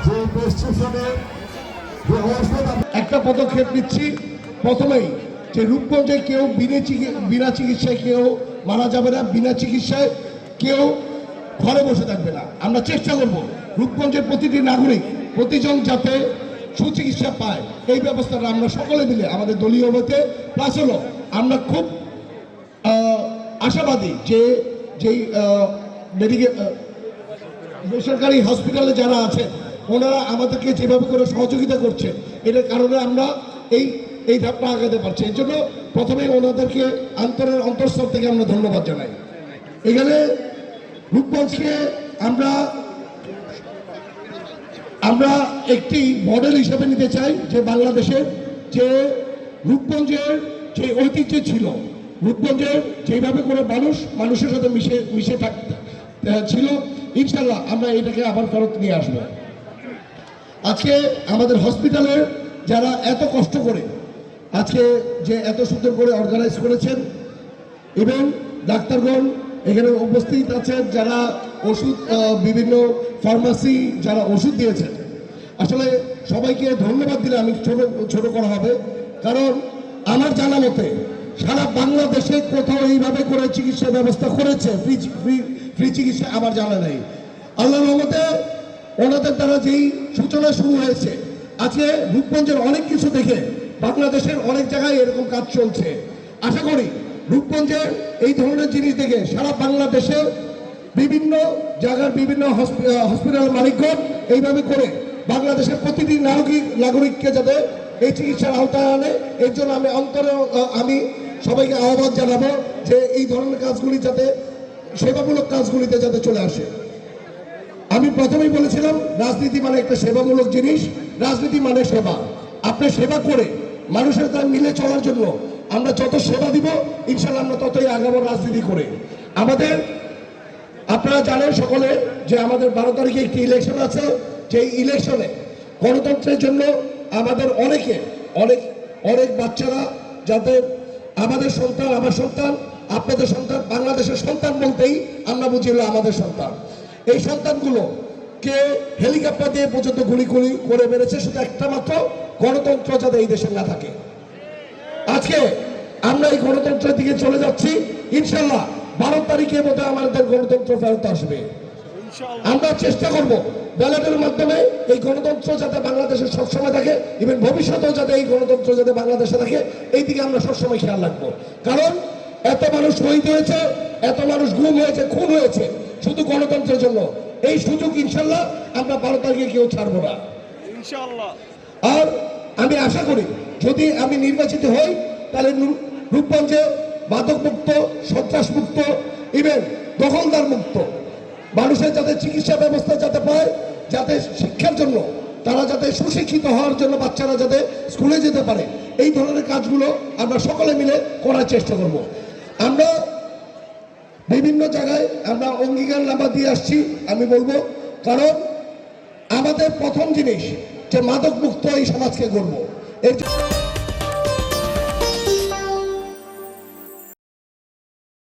যে প্রেসক্রিপশনে যে ঔষধ একটা পদক্ষেপ নিচ্ছি। প্রথমেই যে রূপগঞ্জে কেউ বিনা চিকিৎসায় কেউ মারা যাবে না, বিনা চিকিৎসায় কেউ ঘরে বসে থাকবে না। আমরা চেষ্টা করব রূপগঞ্জের প্রতিটি নাগরিক প্রতিজন যাতে সুচিকিৎসা পায়, এই ব্যবস্থাটা আমরা সকলে মিলে আমাদের দলীয় মতে প্লাস হলো আমরা খুব আশাবাদী যে যেই মেডিকেল বেসরকারি হসপিটালে যারা আছেন ওনারা আমাদেরকে যেভাবে করে সহযোগিতা করছে, এটার কারণে আমরা এই ধাপটা আগাতে পারছি। এর জন্য প্রথমে ওনাদেরকে অন্তঃস্থল থেকে আমরা ধন্যবাদ জানাই। এখানে রূপগঞ্জকে আমরা একটি মডেল হিসেবে নিতে চাই, যে বাংলাদেশের যে রূপগঞ্জের যে ঐতিহ্য ছিল, রূপগঞ্জের যেভাবে করে মানুষের সাথে মিশে থাকতে ছিল, ইনশাল্লাহ আমরা এটাকে আবার ফেরত নিয়ে আসবো। আজকে আমাদের হসপিটালের যারা এত কষ্ট করে আজকে যে এত সুন্দর করে অর্গানাইজ করেছেন এবং ডাক্তারগণ এখানে উপস্থিত আছেন, যারা ওষুধ বিভিন্ন ফার্মাসি যারা ওষুধ দিয়েছেন, আসলে সবাইকে ধন্যবাদ দিলে আমি ছোট করা হবে। কারণ আমার জানা মতে সারা বাংলাদেশে কোথাও এইভাবে করে চিকিৎসা ব্যবস্থা করেছে ফ্রি চিকিৎসা আমার জানা নেই। আল্লাহর রহমতে ওনাদের দ্বারা যেই সূচনা শুরু হয়েছে, আজকে রূপগঞ্জের অনেক কিছু দেখে বাংলাদেশের অনেক জায়গায় এরকম কাজ চলছে। আশা করি রূপগঞ্জের এই ধরনের জিনিস দেখে সারা বাংলাদেশে বিভিন্ন জায়গার বিভিন্ন হসপিটাল মালিকগণ এইভাবে করে বাংলাদেশের প্রতিটি নাগরিককে যাতে এই চিকিৎসার আওতায় আনে, এর জন্য আমি সবাইকে আহ্বান জানাবো যে এই ধরনের কাজগুলি যাতে সেবামূলক কাজগুলিতে যাতে চলে আসে। আমি প্রথমেই বলেছিলাম রাজনীতি মানে একটা সেবামূলক জিনিস, রাজনীতি মানে সেবা। আপনি সেবা করে মানুষের তার মিলে চলার জন্য আমরা যত সেবা দিব ইনশাল্লাহ আমরা ততই আগাবো রাজনীতি করে। আপনারা জানেন সকলে যে আমাদের 12 তারিখে একটি ইলেকশন আছে, যে ইলেকশনে গণতন্ত্রের জন্য আমাদের অনেক বাচ্চারা যাদের আমাদের সন্তান, আমার সন্তান, আপনাদের সন্তান, বাংলাদেশের সন্তান বলতেই আমরা বুঝি হলো আমাদের সন্তান। এই সন্তানগুলোকে হেলিকপ্টার দিয়ে পর্যন্ত গুলি করে মেরেছে, শুধু একটা মাত্র গণতন্ত্র যাতে এই দেশে না থাকে। আজকে আমরা এই গণতন্ত্রের দিকে চলে যাচ্ছি, ইনশাল্লাহ 12 তারিখের মধ্যে আমাদের গণতন্ত্র ফেরত আসবে। আমরা চেষ্টা করব ব্যালটের মাধ্যমে এই গণতন্ত্র যাতে বাংলাদেশে সবসময় থাকে, ইভেন ভবিষ্যতেও যাতে এই গণতন্ত্র যাতে বাংলাদেশে থাকে, এই দিকে আমরা সবসময় খেয়াল রাখবো। কারণ এত মানুষ শহীদ হয়েছে, এত মানুষ গুম হয়েছে, খুন হয়েছে শুধু গণতন্ত্রের জন্য। এই সুযোগ ইনশাল্লাহ আমরা 12 তারিখে কেউ ছাড়বো না ইনশাল্লাহ। আর আমি আশা করি যদি আমি নির্বাচিত হই তাহলে রূপগঞ্জে মাদক মুক্ত, সন্ত্রাস মুক্ত, ইভেন দখলদার মুক্ত মানুষের যাতে চিকিৎসা ব্যবস্থা যাতে পায়, যাতে শিক্ষার জন্য তারা যাতে সুশিক্ষিত হওয়ার জন্য বাচ্চারা যাতে স্কুলে যেতে পারে, এই ধরনের কাজগুলো আমরা সকলে মিলে করার চেষ্টা করব। আমরা বিভিন্ন জায়গায় আমরা অঙ্গীকারনামা দিয়ে আসছি, আমি বলবো, কারণ আমাদের প্রথম জিনিস যে মাদক মুক্ত এই সমাজকে গড়ব।